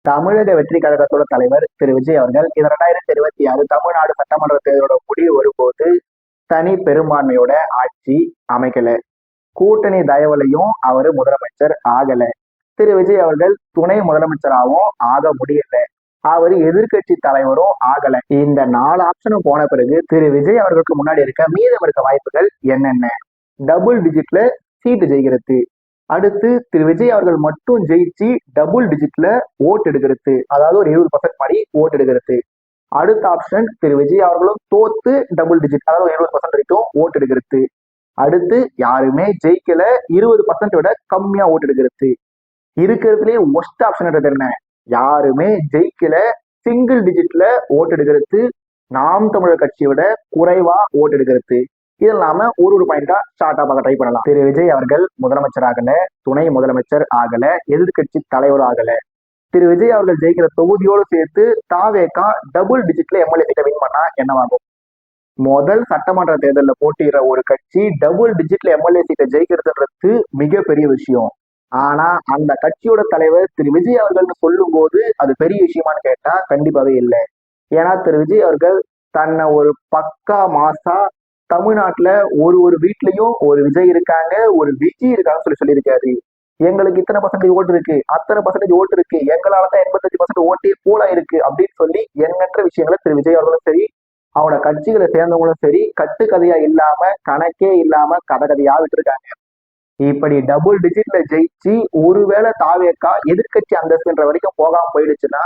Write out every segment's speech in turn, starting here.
தமிழக வெற்றி கழகத்தோட தலைவர் திரு விஜய் அவர்கள் இந்த 2026 தமிழ்நாடு சட்டமன்ற தேர்தலோட முடிவு வரும்போது தனி பெரும்பான்மையோட ஆட்சி அமைக்கல. கூட்டணி தயவுலையும் அவரு முதலமைச்சர் ஆகல. திரு விஜய் அவர்கள் துணை முதலமைச்சராகவும் ஆக முடியல. அவரு எதிர்கட்சி தலைவரும் ஆகல. இந்த 4 ஆப்ஷனும் போன பிறகு திரு விஜய் அவர்களுக்கு முன்னாடி இருக்க மீதம் இருக்க வாய்ப்புகள் என்னென்ன? டபுள் டிஜிட்ல சீட்டு ஜெயிக்கிறது. அடுத்து திரு விஜய் அவர்கள் மட்டும் ஜெயிச்சு டபுள் டிஜிட்ல ஓட்டு எடுக்கிறது, அதாவது ஒரு 20% மாதிரி ஓட்டு எடுக்கிறது. அடுத்த ஆப்ஷன் திரு விஜய் அவர்களும் தோத்து டபுள் டிஜிட், அதாவது 20% வரைக்கும் ஓட்டு எடுக்கிறது. அடுத்து யாருமே ஜெயிக்கல, 20% விட கம்மியா ஓட்டு எடுக்கிறது. இருக்கிறதுலே ஒஸ்ட் ஆப்ஷன் என்ன? யாருமே ஜெயிக்கல, சிங்கிள் டிஜிட்ல ஓட்டு எடுக்கிறது, நாம் தமிழர் கட்சியோட குறைவா ஓட்டு எடுக்கிறது. இது இல்லாம ஒரு பாயிண்டா ஷார்ட்டா பார்க்க ட்ரை பண்ணலாம். திரு விஜய் அவர்கள் முதலமைச்சர் ஆகல, துணை முதலமைச்சர் ஆகல, எதிர்கட்சி தலைவர் ஆகல. திரு விஜய் அவர்கள் ஜெயிக்கிற தொகுதியோடு சேர்த்து தாவேகா டபுள் டிஜிட்ல எம்எல்ஏ சீட்டை வின் பண்ணா என்னவாகும்? முதல் சட்டமன்ற தேர்தலில் போட்டியிட ஒரு கட்சி டபுள் டிஜிட்ல எம்எல்ஏ சீட்டை ஜெயிக்கிறதுன்றது மிகப்பெரிய விஷயம். ஆனா அந்த கட்சியோட தலைவர் திரு விஜய் அவர்கள்னு சொல்லும் போது அது பெரிய விஷயமானு கேட்டா கண்டிப்பாவே இல்லை. ஏன்னா திரு விஜய் அவர்கள் தன்னை ஒரு பக்கா மாசா தமிழ்நாட்டுல ஒரு வீட்லயும் ஒரு விஜய் இருக்காங்க, ஒரு விஜய் இருக்காங்கன்னு சொல்லியிருக்காரு. எங்களுக்கு இத்தனை பர்சன்டேஜ் ஓட்டு இருக்கு, அத்தனை பர்சன்டேஜ் ஓட்டு இருக்கு, எங்களாலதான் 85% ஓட்டே போலா இருக்கு அப்படின்னு சொல்லி எண்ணற்ற விஷயங்களை திரு விஜய் அவர்களும் சரி, அவனோட கட்சிகளை சேர்ந்தவங்களும் சரி, கட்டுக்கதையா இல்லாம கணக்கே இல்லாம கதையா விட்டுருக்காங்க. இப்படி டபுள் டிஜிட்ல ஜெயிச்சு ஒருவேளை தாவேக்கா எதிர்கட்சி அந்தஸ்துன்ற வரைக்கும் போகாம போயிடுச்சுன்னா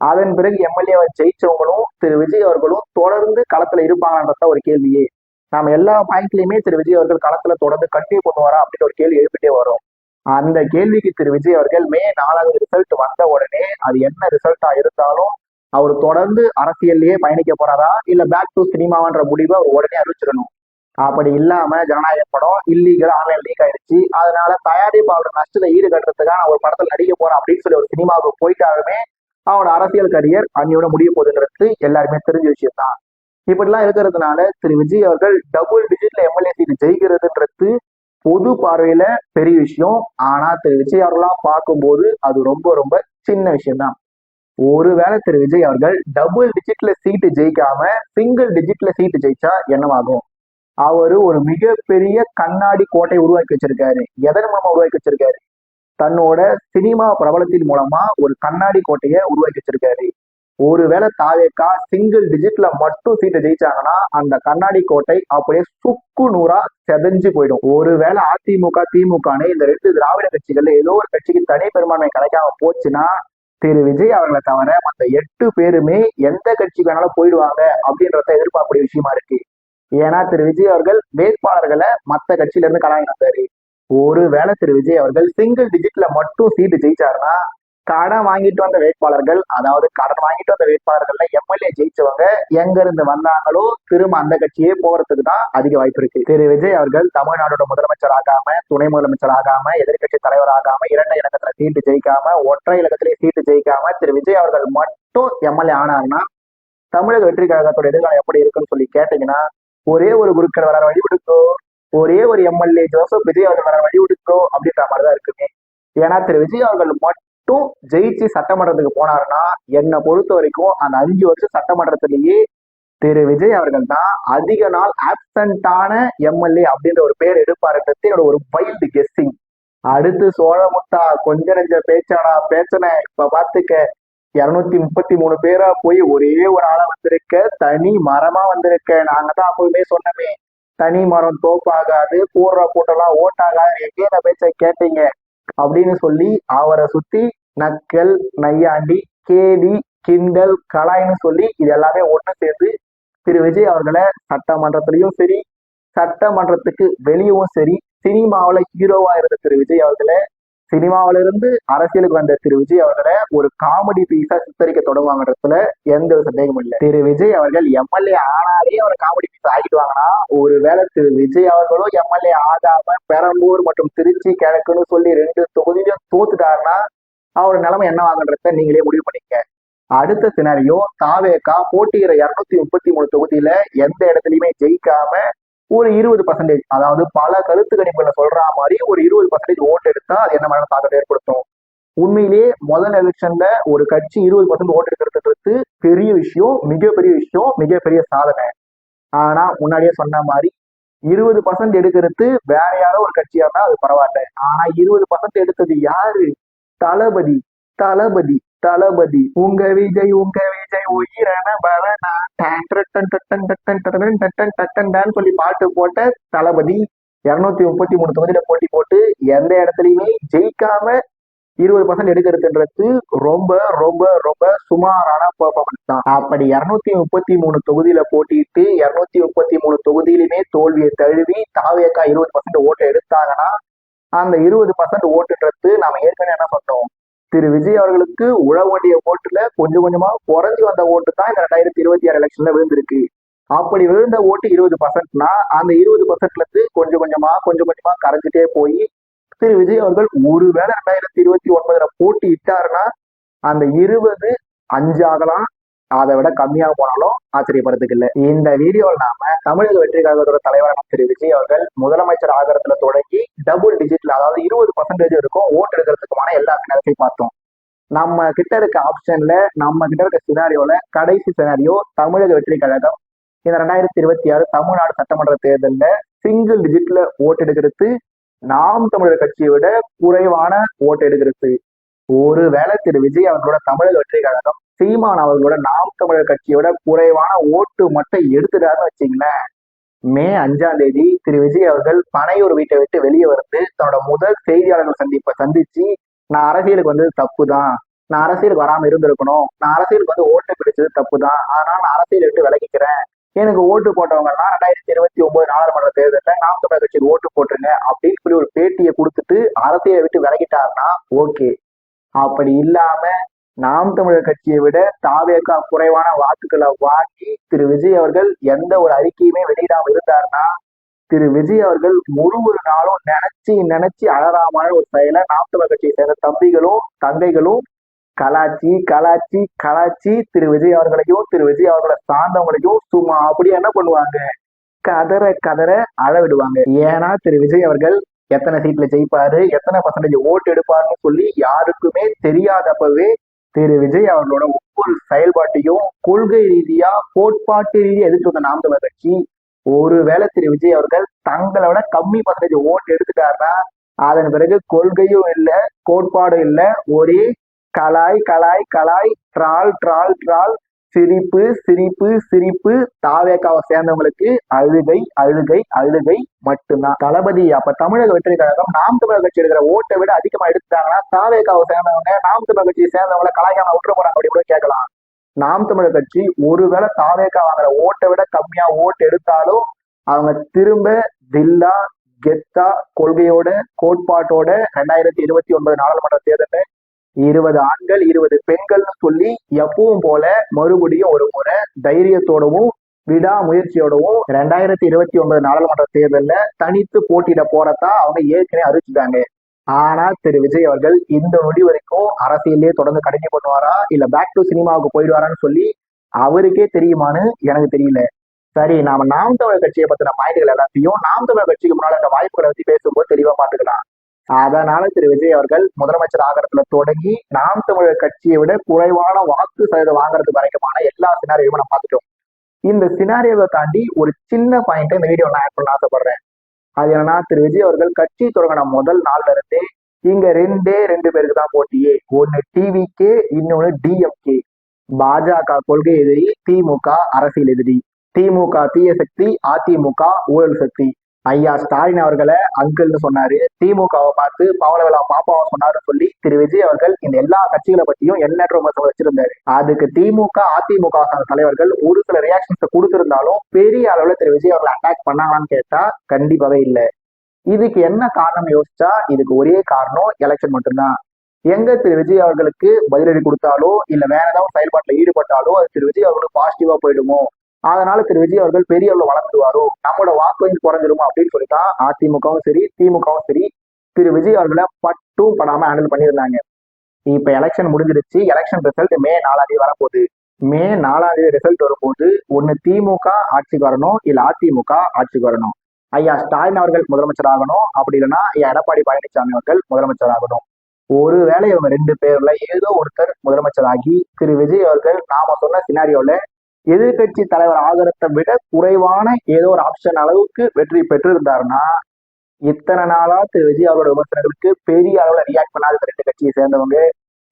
அதன் பிறகு எம்எல்ஏவை ஜெயிச்சவங்களும் திரு விஜய் அவர்களும் தொடர்ந்து களத்துல இருப்பாங்கன்றத ஒரு கேள்வியே. நாம எல்லா பாயிண்ட்லயுமே திரு விஜய் அவர்கள் களத்துல தொடர்ந்து கண்டினியூ பண்ணுவாரா அப்படின்னு ஒரு கேள்வி எழுப்பிட்டே வரும். அந்த கேள்விக்கு திரு விஜய் அவர்கள் மே 4வது ரிசல்ட் வந்த உடனே அது என்ன ரிசல்ட்டா இருந்தாலும் அவர் தொடர்ந்து அரசியல்லையே பயணிக்க போறாரா இல்ல பேக் டு சினிமான்ற முடிவை அவர் உடனே அறிவிச்சிடணும். அப்படி இல்லாம ஜனநாயக படம் இல்லீகல் ஆன்லைன் லீக் ஆயிடுச்சு, அதனால தயாரிப்பாளர் நஷ்டத்தை ஈடு கட்டுறதுக்காக ஒரு படத்தில் நடிக்க போறேன் அப்படின்னு சொல்லி ஒரு சினிமாவுக்கு போயிட்டாலுமே அவனோட அரசியல் கரியர் அன்னியோட முடிய போகுதுன்றது எல்லாருமே தெரிஞ்ச விஷயம் தான். இப்படிலாம் இருக்கிறதுனால திரு விஜய் அவர்கள் டபுள் டிஜிட்ல எம்எல்ஏ சீட் ஜெயிக்கிறதுன்றது பொது பார்வையில பெரிய விஷயம். ஆனா திரு விஜய் அவர்களாம் பார்க்கும்போது அது ரொம்ப ரொம்ப சின்ன விஷயம் தான். ஒருவேளை திரு விஜய் அவர்கள் டபுள் டிஜிட்ல சீட்டு ஜெயிக்காம சிங்கிள் டிஜிட்ல சீட்டு ஜெயிச்சா என்னவாகும்? அவரு ஒரு மிகப்பெரிய கண்ணாடி கோட்டை உருவாக்கி வச்சிருக்காரு. எதன் மூலமா உருவாக்கி வச்சிருக்காரு? தன்னோட சினிமா பிரபலத்தின் மூலமா ஒரு கண்ணாடி கோட்டையை உருவாக்கி வச்சிருக்காரு. ஒருவேளை தாவேக்கா சிங்கிள் டிஜிட்ல மட்டும் சீட்டை ஜெயிச்சாங்கன்னா அந்த கண்ணாடி கோட்டை அப்படியே சுக்கு நூறா செதஞ்சு போயிடும். ஒருவேளை அதிமுக திமுகன்னு இந்த 2 திராவிட கட்சிகள்ல ஏதோ ஒரு கட்சிக்கு தனி பெரும்பான்மை கிடைக்காம போச்சுன்னா திரு விஜய் அவர்களை தவிர மற்ற 8 பேருமே எந்த கட்சிக்கு வேணாலும் போயிடுவாங்க அப்படின்றத எதிர்பார்க்கக்கூடிய விஷயமா இருக்கு. ஏன்னா திரு விஜய் அவர்கள் வேட்பாளர்களை மற்ற கட்சியில இருந்து கலாய்ச்சி வந்தாரு. ஒருவேளை திரு விஜய் அவர்கள் சிங்கிள் டிஜிட்ல மட்டும் சீட்டு ஜெயிச்சாருன்னா கடன் வாங்கிட்டு வந்த வேட்பாளர்கள், அதாவது கடன் வாங்கிட்டு வந்த வேட்பாளர்கள்ல எம்எல்ஏ ஜெயிச்சவங்க எங்க இருந்து வந்தாங்களோ திரும்ப அந்த கட்சியே போறதுக்கு தான் அதிக வாய்ப்பு இருக்கு. திரு விஜய் அவர்கள் தமிழ்நாடோட முதலமைச்சர் ஆகாம, துணை முதலமைச்சர் ஆகாம, எதிர்கட்சி தலைவர் ஆகாம, 2 இலக்கத்துல சீட்டு ஜெயிக்காம, ஒற்றை இலக்கத்திலேயே சீட்டு ஜெயிக்காம திரு விஜய் அவர்கள் மட்டும் எம்எல்ஏ ஆனாருன்னா தமிழக வெற்றி கழகத்தோட எதிர்காலம் எப்படி இருக்குன்னு சொல்லி கேட்டீங்கன்னா ஒரே ஒரு குருக்கள் வர வழி விடுக்கோ, ஒரே ஒரு எம்எல்ஏ ஜோசப் விஜய் அவர்கள் வர வழி விடுக்கோ அப்படின்ற மாதிரிதான் இருக்குமே. ஏன்னா திரு விஜய் அவர்கள் மட்டும் ஜெயிச்சு சட்டமன்றத்துக்கு போனாருன்னா என்னை பொறுத்த வரைக்கும் அந்த 5 வருஷம் சட்டமன்றத்திலேயே திரு விஜய் அவர்கள் தான் அதிக நாள் ஆப்சண்டான எம்எல்ஏ அப்படின்ற ஒரு பேர் எடுப்பாருன்றது என்னோட ஒரு வைல்டு கெஸ்ஸிங். அடுத்து சோழமுத்தா கொஞ்ச நெஞ்ச பேச்சாடா பேச்சனை இப்ப பாத்துக்க 233 பேரா போய் ஒரே ஒரு ஆளா வந்திருக்க, தனி மரமா வந்திருக்க. நாங்க தான் அப்பவுமே சொன்னமே தனி மரம் தோப்பாகாது, போடுற கூட்டம்லாம் ஓட்டாகாது, எங்கேய பேச்ச கேட்டீங்க அப்படின்னு சொல்லி அவரை சுத்தி நக்கல் நையாண்டி கேடி கிண்டல் கலாய்னு சொல்லி இது எல்லாமே ஒண்ணு சேர்ந்து திரு விஜய் அவர்களை சட்டமன்றத்திலையும் சரி சட்டமன்றத்துக்கு வெளியவும் சரி சினிமாவில ஹீரோவா இருந்த திரு விஜய் அவர்களை, சினிமாவில இருந்து அரசியலுக்கு வந்த திரு விஜய் அவர்களை ஒரு காமெடி பீஸா சித்தரிக்க தொடங்குவாங்கன்றதுல எந்த ஒரு சந்தேகமும் இல்லை. திரு விஜய் அவர்கள் எம்எல்ஏ ஆனாலே அவர் காமெடி பீஸ் ஆகிடுவாங்கன்னா ஒருவேளை திரு விஜய் அவர்களும் எம்எல்ஏ ஆகாம பெரம்பூர் மற்றும் திருச்சி கிழக்குன்னு சொல்லி 2 தொகுதியிலும் தோத்துட்டாருன்னா அவரோட நிலைமை என்னவாங்கன்றத நீங்களே முடிவு பண்ணிக்க. அடுத்த சினாரியோ தாவேக்கா போட்டியிட 233 தொகுதியில எந்த இடத்துலயுமே ஜெயிக்காம ஒரு 20%, அதாவது பல கருத்து கணிப்புகளை சொல்ற மாதிரி ஒரு 20% ஓட்டு எடுத்தா அது என்ன மாதிரி தாக்கத்தை ஏற்படுத்தும்? உண்மையிலேயே முதல் எலெக்ஷன்ல ஒரு கட்சி 20% ஓட்டு எடுக்கிறது பெரிய விஷயம், மிகப்பெரிய விஷயம், மிகப்பெரிய சாதனை. ஆனா முன்னாடியே சொன்ன மாதிரி 20% எடுக்கிறது வேற யாரோ ஒரு கட்சியா இருந்தா அது பரவாயில்ல. ஆனா 20% எடுத்தது யாரு? தளபதி, தளபதி, தளபதி. உங்க விஜய், உங்க விஜய் உயிரான பலனா சொல்லி பாட்டு போட்ட தளபதி 233 தொகுதியில போட்டி போட்டு எந்த இடத்துலயுமே ஜெயிக்காம 20% எடுக்கிறதுன்றது ரொம்ப ரொம்ப ரொம்ப சுமாரான பெர்ஃபார்மன்ஸ் தான். அப்படி 233 தொகுதியில போட்டிட்டு 233 தொகுதியிலுமே தோல்வியை தழுவி தாவேக்கா 20% ஓட்டை எடுத்தாங்கன்னா அந்த 20% ஓட்டுன்றது நாம ஏற்கனவே என்ன சொன்னோம், திரு விஜய் அவர்களுக்கு உழ வேண்டிய ஓட்டுல கொஞ்சம் கொஞ்சமா குறைஞ்சி வந்த ஓட்டு தான் இந்த 2026 எலெக்ஷன்ல விழுந்திருக்கு. அப்படி விழுந்த ஓட்டு 20%னா அந்த 20%ல இருந்து கொஞ்சம் கொஞ்சமா கரைஞ்சிட்டே போய் திரு விஜய் அவர்கள் ஒருவேளை 2029 போட்டி இட்டாருன்னா அந்த 20 5 ஆகலாம், அதை விட கம்மியாக போனாலும் ஆச்சரியப்படுறதுக்கு இல்லை. இந்த வீடியோவில் நாம தமிழக வெற்றி கழகத்தோட தலைவரான திரு விஜய் அவர்கள் முதலமைச்சர் ஆகிறதுல தொடங்கி டபுள் டிஜிட்ல, அதாவது 20% இருக்கும் ஓட்டு எடுக்கிறதுக்குமான எல்லா சினாரியோவையும் பார்த்தோம். நம்ம கிட்ட இருக்க ஆப்ஷன்ல, நம்ம கிட்ட இருக்க சினாரியோல கடைசி சினாரியோ தமிழக வெற்றி கழகம் இந்த 2026 தமிழ்நாடு சட்டமன்ற தேர்தலில் சிங்கிள் டிஜிட்ல ஓட்டு எடுக்கிறது, நாம் தமிழர் கட்சியை விட குறைவான ஓட்டு எடுக்கிறது. ஒருவேளை திரு விஜய் அவர்களோட தமிழக வெற்றி கழகம் சீமான் அவர்களோட நாம் தமிழர் கட்சியோட குறைவான ஓட்டு மட்டும் எடுத்துட்டாருன்னு வச்சுங்களேன், மே 5ஆம் தேதி திரு விஜய் அவர்கள் பனையூர் வீட்டை விட்டு வெளியே வந்து தன்னோட முதல் செய்தியாளர்கள் சந்திப்பை சந்திச்சு, நான் அரசியலுக்கு வந்தது தப்பு தான், நான் அரசியலுக்கு வராம இருந்திருக்கணும், நான் அரசியலுக்கு வந்து ஓட்டு பிடிச்சது தப்பு தான், அதனால நான் அரசியலை விட்டு விலகிக்கிறேன், எனக்கு ஓட்டு போட்டவங்க எல்லாம் 2029 நாடாளுமன்ற தேர்தலில் நாம் தமிழர் கட்சிக்கு ஓட்டு போட்டுருங்க அப்படின்னு சொல்லி ஒரு பேட்டியை கொடுத்துட்டு அரசியலை விட்டு விலகிட்டாருன்னா ஓகே. அப்படி இல்லாம நாம் தமிழர் கட்சியை விட தாவேக்கா குறைவான வாக்குகளை வாங்கி திரு விஜய் அவர்கள் எந்த ஒரு அறிக்கையுமே வெளியிடாம இருந்தாருன்னா திரு விஜய் அவர்கள் ஒரு நாளும் நினைச்சு அழறாமான ஒரு செயலை நாம் தமிழர் கட்சியை சேர்ந்த தம்பிகளும் தங்கைகளும் கலாச்சி கலாச்சி கலாச்சி திரு விஜய் அவர்களையும் திரு விஜய் அவர்களை சார்ந்தவங்களையும் சும்மா அப்படி என்ன பண்ணுவாங்க, கதற கதற அழவிடுவாங்க. ஏன்னா திரு விஜய் அவர்கள் எத்தனை சீட்ல ஜெயிப்பாரு, எத்தனை பர்சன்டேஜ் ஓட்டு எடுப்பாருன்னு சொல்லி யாருக்குமே தெரியாதப்பவே திரு விஜய் அவர்களோட ஒவ்வொரு செயல்பாட்டையும் கொள்கை ரீதியா கோட்பாட்டு ரீதியா எதிர்த்து வந்த நாம் தமிழர் கட்சி ஒருவேளை திரு விஜய் அவர்கள் தங்களோட கம்மி பர்சன்டேஜ் ஓட்டு எடுத்துட்டாருன்னா அதன் பிறகு கொள்கையும் இல்லை, கோட்பாடும் இல்லை, ஒரே கலாய் கலாய் கலாய், ட்ரால் ட்ரால் ட்ரால், சிரிப்பு சிரிப்பு சிரிப்பு, தாவேக்காவை சேர்ந்தவங்களுக்கு அழுகை அழுகை அழுகை மட்டும்தான். தளபதி அப்ப தமிழக வெற்றி கழகம் நாம் தமிழர் கட்சி எடுக்கிற ஓட்டை விட அதிகமா எடுத்துட்டாங்கன்னா தாவேக்காவை சேர்ந்தவங்க நாம் தமிழர் கட்சியை சேர்ந்தவங்களை கலாய்க்காம விட்டுற போறாங்க அப்படி கூட கேட்கலாம். நாம் தமிழர் கட்சி ஒருவேளை தாவேக்கா வாங்குற ஓட்டை விட கம்மியா ஓட்டு எடுத்தாலும் அவங்க திரும்ப தில்லா கெத்தா கொள்கையோட கோட்பாட்டோட 2029 நாடாளுமன்ற தேர்தலை 20 ஆண்கள் 20 பெண்கள்னு சொல்லி எப்பவும் போல மறுபடியும் ஒரு முறை தைரியத்தோடவும் விடாமுயற்சியோடவும் 2029 நாடாளுமன்ற தேர்தலில் தனித்து போட்டியிட போறதா அவங்க ஏற்கனவே அறிவிச்சுட்டாங்க. ஆனா திரு விஜய் அவர்கள் இந்த நொடி வரைக்கும் அரசியலே தொடர்ந்து கண்டினியூ பண்ணுவாரா இல்ல பேக் டு சினிமாவுக்கு போயிடுவாரான்னு சொல்லி அவருக்கே தெரியுமான்னு எனக்கு தெரியல. சரி, நாம நாம் தமிழர் கட்சியை பத்தின பாயிண்ட்கள் எல்லாத்தையும் நாம் தமிழர் கட்சிக்கு முன்னால இந்த வாய்ப்புகளை பத்தி பேசும்போது தெளிவா பார்த்துக்கலாம். அதனால திரு விஜய் அவர்கள் முதலமைச்சர் ஆகிறதுல தொடங்கி நாம் தமிழர் கட்சியை விட குறைவான வாக்கு சதவீதம் வாங்குறது வரைக்குமான எல்லா சினாரியும் நம்ம பார்த்துட்டோம். இந்த சினாரியோவை தாண்டி ஒரு சின்ன பாயிண்ட் இந்த வீடியோ நான் ஆட் பண்ண ஆசைப்படுறேன். அது என்னன்னா, திரு விஜய் அவர்கள் கட்சி தொடங்கின முதல் நாள்ல இருந்தே இங்க ரெண்டு பேருக்கு தான் போட்டியே. ஒன்னு டிவிகே, இன்னொன்னு டிஎம்கே. பாஜக கொள்கை எதிரி, திமுக அரசியல் எதிரி. திமுக தீய சக்தி, அதிமுக ஊழல் சக்தி. ஐயா ஸ்டாலின் அவர்களை அங்கிள்னு சொன்னாரு, திமுகவை பார்த்து பவளவிழா பாப்பாவை சொன்னாரு சொல்லி திரு விஜய் அவர்கள் இந்த எல்லா கட்சிகளை பற்றியும் எண்ணற்ற விமர்சனம் வச்சிருந்தாரு. அதுக்கு திமுக அதிமுக தலைவர்கள் ஒரு சில ரியாக்ஷன்ஸ் கொடுத்திருந்தாலும் பெரிய அளவுல திரு விஜய் அவர்களை அட்டாக் பண்ணாங்களான்னு கேட்டா கண்டிப்பாவே இல்லை. இதுக்கு என்ன காரணம் யோசிச்சா இதுக்கு ஒரே காரணம் எலெக்ஷன் மட்டும்தான். எங்க திரு விஜய் அவர்களுக்கு பதிலடி கொடுத்தாலோ இல்ல வேற ஏதாவது செயல்பாட்டில் ஈடுபட்டாலோ அது திரு விஜய் அவர்களுக்கு பாசிட்டிவா போயிடுமோ, அதனால திரு விஜய் அவர்கள் பெரிய அளவுல வளர்ந்துருவாரோ, நம்மளோட வாக்கு குறைஞ்சிருமோ அப்படின்னு சொல்லிதான் அதிமுகவும் சரி திமுகவும் சரி திரு விஜய் அவர்களை பட்டும் படாம ஹேண்டில் பண்ணியிருந்தாங்க. இப்ப எலெக்ஷன் முடிஞ்சிருச்சு. எலெக்ஷன் ரிசல்ட் மே 4ஆம் தேதி வரப்போகுது. மே 4ஆம் தேதி ரிசல்ட் வரும்போது ஒன்னு திமுக ஆட்சிக்கு வரணும் இல்ல அதிமுக ஆட்சிக்கு வரணும். ஐயா ஸ்டாலின் அவர்கள் முதலமைச்சர் ஆகணும், அப்படி இல்லைன்னா ஐயா எடப்பாடி பழனிசாமி அவர்கள் முதலமைச்சர் ஆகணும். ஒருவேளை இவங்க 2 பேர்ல ஏதோ ஒருத்தர் முதலமைச்சர் ஆகி திரு விஜய் அவர்கள் நாம சொன்ன சினாரியோல எதிர்கட்சி தலைவர் ஆகிறதை விட குறைவான ஏதோ ஒரு ஆப்ஷன் அளவுக்கு வெற்றி பெற்று இருந்தாருன்னா இத்தனை நாளா திரு விஜய் அவரோட விமர்சனங்களுக்கு பெரிய அளவுல ரியாக்ட் பண்ணாத 2 கட்சியை சேர்ந்தவங்க,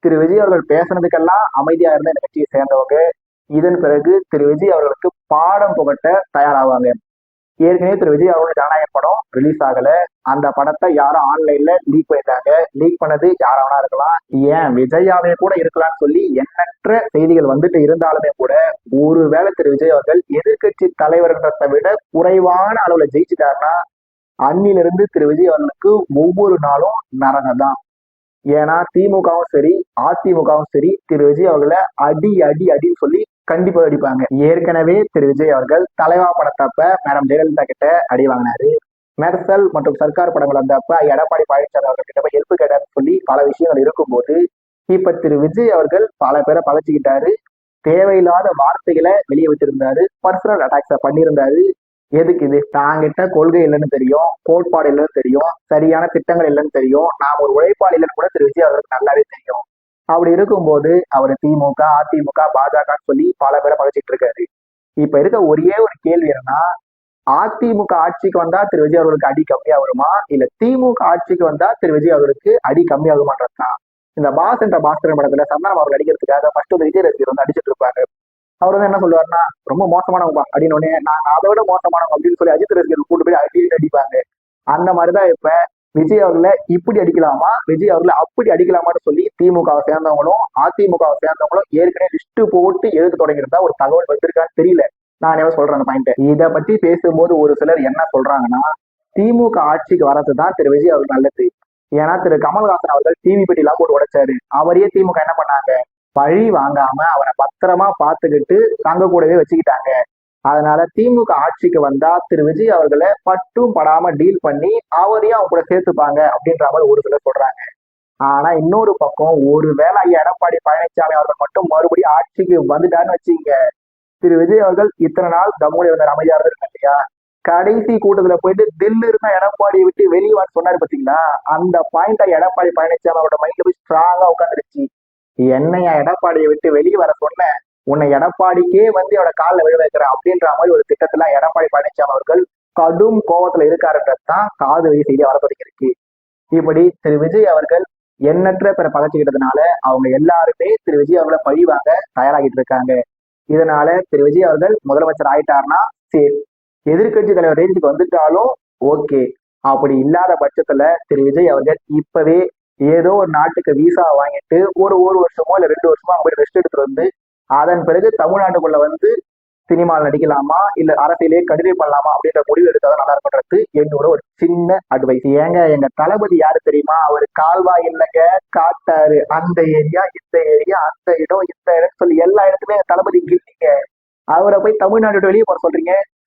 திரு விஜய் அவர்கள் பேசுனதுக்கெல்லாம் அமைதியா இருந்த இந்த கட்சியை சேர்ந்தவங்க இதன் பிறகு திரு விஜய் அவர்களுக்கு பாடம் புகட்ட தயாராவாங்க. ஏற்கனவே திரு விஜய் அவரோட ஜனநாயக படம் ரிலீஸ் ஆகல. அந்த படத்தை யாரும் ஆன்லைன்ல லீக் பண்ணிட்டாங்க. லீக் பண்ணது யாராவனா இருக்கலாம், ஏன் விஜயாவே கூட இருக்கலாம்னு சொல்லி எண்ணற்ற செய்திகள் வந்துட்டு இருந்தாலுமே கூட ஒருவேளை திரு விஜய் அவர்கள் எதிர்கட்சி தலைவர்ன்றதை விட குறைவான அளவுல ஜெயிச்சுட்டாருன்னா அன்னிலிருந்து திரு விஜய் அவர்களுக்கு ஒவ்வொரு நாளும் நரகம் தான். ஏன்னா திமுகவும் சரி அதிமுகவும் சரி திரு விஜய் அவர்களை அடி அடி அடின்னு சொல்லி கண்டிப்பா அடிப்பாங்க. ஏற்கனவே திரு விஜய் அவர்கள் தலைவா படத்தப்ப மேடம் ஜெயலலிதா கிட்ட அடி வாங்கினாரு. மெர்சல் மற்றும் சர்க்கார் படங்கள் வந்தப்ப எடப்பாடி பழனிசாமி அவர்கள் கிட்ட போய் ஹெல்ப் கேட்டாருன்னு சொல்லி பல விஷயங்கள் இருக்கும்போது இப்ப திரு விஜய் அவர்கள் பல பேரை பகச்சிக்கிட்டாரு. தேவையில்லாத வார்த்தைகளை வெளியே வச்சிருந்தாரு. பர்சனல் அட்டாக்ஸ பண்ணியிருந்தாரு. எதுக்கு இது? தாங்கிட்ட கொள்கை இல்லைன்னு தெரியும், கோட்பாடு இல்லைன்னு தெரியும், சரியான திட்டங்கள் இல்லைன்னு தெரியும், நாம் ஒரு உழைப்பாளி இல்லைன்னு கூட திரு விஜய் அவர்களுக்கு நல்லாவே தெரியும். அப்படி இருக்கும்போது அவர் திமுக அதிமுக பாஜக சொல்லி பல பேரை பகைச்சிட்டு இருக்காரு. இப்ப இருக்க ஒரே ஒரு கேள்வி என்னன்னா, அதிமுக ஆட்சிக்கு வந்தா திரு விஜய் அவர்களுக்கு அடி கம்மியா வருமா, இல்ல திமுக ஆட்சிக்கு வந்தா திரு விஜய் அவர்களுக்கு அடி கம்மியாகுமான்றதுதான். இந்த பாஸ் என்ற பாஸ்கரன் படத்துல சந்தானம் அவர்கள் அடிக்கிறதுக்காக ஃபர்ஸ்ட் வந்து விஜய் ரசிகர் வந்து அடிச்சிட்டு இருப்பாரு. அவர் வந்து என்ன சொல்லுவாருன்னா, ரொம்ப மோசமானவங்க அப்படின்னு உடனே நாங்க அதை விட மோசமானவங்க அப்படின்னு சொல்லி அஜித் ரசிகர்கள் கூட்டு போய் அடிப்பாங்க. அந்த மாதிரிதான் இப்ப விஜய் அவர்களை இப்படி அடிக்கலாமா, விஜய் அவர்களை அப்படி அடிக்கலாமான்னு சொல்லி திமுகவை சேர்ந்தவங்களும் அதிமுகவை சேர்ந்தவங்களும் ஏற்கனவே லிஸ்ட் போட்டு எழுத தொடங்கியிருந்தா ஒரு தகவல் வச்சிருக்கான்னு தெரியல. நான் என்ன சொல்றேன் அந்த பாயிண்ட். இதை பத்தி பேசும்போது ஒரு சிலர் என்ன சொல்றாங்கன்னா, திமுக ஆட்சிக்கு வரதுதான் திரு விஜய் அவர்கள் நல்லது. ஏன்னா திரு கமல்ஹாசன் அவர்கள் டிவி பெட்டிலாம் போட்டு உடைச்சாரு. அவரையே திமுக என்ன பண்ணாங்க, பழி வாங்காம அவரை பத்திரமா பார்த்துக்கிட்டு தங்க கூடவே வச்சுக்கிட்டாங்க. அதனால திமுக ஆட்சிக்கு வந்தா திரு விஜய் அவர்களை பட்டும் படாம டீல் பண்ணி அவரையும் அவங்க கூட சேர்த்துப்பாங்க அப்படின்ற மாதிரி ஒரு சிலர் சொல்றாங்க. ஆனா இன்னொரு பக்கம் ஒருவேளை எடப்பாடி பழனிசாமி அவர்கள் மட்டும் மறுபடியும் ஆட்சிக்கு வந்துட்டாருன்னு வச்சுங்க, திரு விஜய் அவர்கள் இத்தனை நாள் தம்முடைய இருந்தார், அமைதியா இருந்திருக்காங்க இல்லையா, கடைசி கூட்டத்துல போயிட்டு தில்லு இருந்தா எடப்பாடியை விட்டு வெளியே வர சொன்னாரு பாத்தீங்களா, அந்த பாயிண்ட எடப்பாடி பழனிசாமி அவரோட மைண்ட்ல போய் ஸ்ட்ராங்கா உட்காந்துருச்சு. என்னையா எடப்பாடியை விட்டு வெளியே வர சொன்ன, உன்னை எடப்பாடிக்கே வந்து அவட காலில் விழ வைக்கிறேன் அப்படின்ற மாதிரி ஒரு திட்டத்துல எடப்பாடி பழனிசாமி அவர்கள் கடும் கோபத்துல இருக்காருன்றதுதான் காது வழி செய்தியா வரப்படுகிறது. இப்படி திரு விஜய் அவர்கள் எண்ணற்ற பேரை பகச்சுக்கிட்டதுனால அவங்க எல்லாருமே திரு விஜய் அவர்களை பழிவாங்க தயாராகிட்டு இருக்காங்க. இதனால திரு விஜய் அவர்கள் முதலமைச்சர் ஆயிட்டாருன்னா சரி, எதிர்கட்சி தலைவர் ரேஞ்சுக்கு வந்துட்டாலும் ஓகே. அப்படி இல்லாத பட்சத்துல திரு விஜய் அவர்கள் இப்பவே ஏதோ ஒரு நாட்டுக்கு விசா வாங்கிட்டு ஒரு வருஷமோ இல்ல 2 வருஷமோ அவங்க போய் ரெஸ்ட் எடுத்துட்டு வந்து அதன் பிறகு தமிழ்நாட்டுக்குள்ள வந்து சினிமாவில் நடிக்கலாமா இல்ல அரசியலே கடிதம் பண்ணலாமா அப்படின்ற முடிவு எடுத்தாதான் நல்லா இருக்குன்றது என்னோட ஒரு சின்ன அட்வைஸ். ஏங்க எங்க தளபதி யாரு தெரியுமா, அவர் கால்வாய் இல்லைங்க காட்டாரு, அந்த ஏரியா இந்த ஏரியா அந்த இடம் இந்த இடம் சொல்லி எல்லா இடத்துலயும் எங்க தளபதி இல்லைங்க. அவரை போய் தமிழ்நாட்டோட வெளியே போற சொல்றீங்க,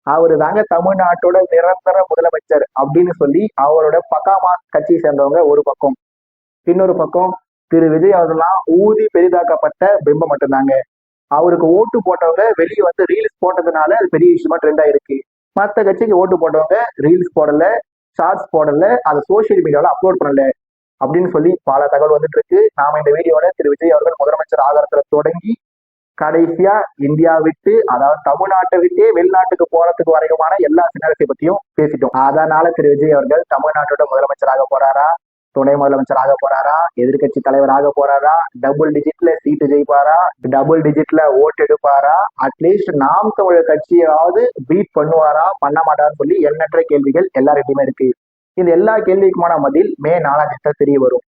அவரு தாங்க தமிழ்நாட்டோட நிரந்தர முதலமைச்சர் அப்படின்னு சொல்லி அவரோட பக்காமா கட்சியை சேர்ந்தவங்க ஒரு பக்கம், இன்னொரு பக்கம் திரு விஜய் அவர்கள்லாம் ஊதி பெரிதாக்கப்பட்ட பிம்பம் மட்டும்தாங்க. அவருக்கு ஓட்டு போட்டவங்க வெளியே வந்து ரீல்ஸ் போட்டதுனால அது பெரிய விஷயமா ட்ரெண்ட் ஆயிருக்கு. மற்ற கட்சிக்கு ஓட்டு போட்டவங்க ரீல்ஸ் போடல, ஷார்ட்ஸ் போடல, அதை சோசியல் மீடியாவில் அப்லோட் பண்ணல அப்படின்னு சொல்லி பல தகவல் வந்துட்டு இருக்கு. நாம இந்த வீடியோட திரு விஜய் அவர்கள் முதலமைச்சர் ஆகிறதுல தொடங்கி கடைசியா இந்தியா விட்டு, அதாவது தமிழ்நாட்டை விட்டே வெளிநாட்டுக்கு போறதுக்கு வரைக்குமான எல்லா சின்னரசை பத்தியும் பேசிட்டோம். அதனால திரு விஜய் அவர்கள் தமிழ்நாட்டோட முதலமைச்சராக போறாரா, துணை முதலமைச்சர் ஆக போறாரா, எதிர்கட்சி தலைவர் ஆக போறாரா, டபுள் டிஜிட்ல சீட்டு ஜெயிப்பாரா, டபுள் டிஜிட்ல ஓட்டு எடுப்பாரா, அட்லீஸ்ட் நாம் தமிழர் கட்சியாவது பீட் பண்ணுவாரா பண்ண மாட்டாருன்னு சொல்லி எண்ணற்ற கேள்விகள் எல்லார்கிட்டயுமே இருக்கு. இந்த எல்லா கேள்விக்குமான பதில் மே 4 தெரிய வரும்.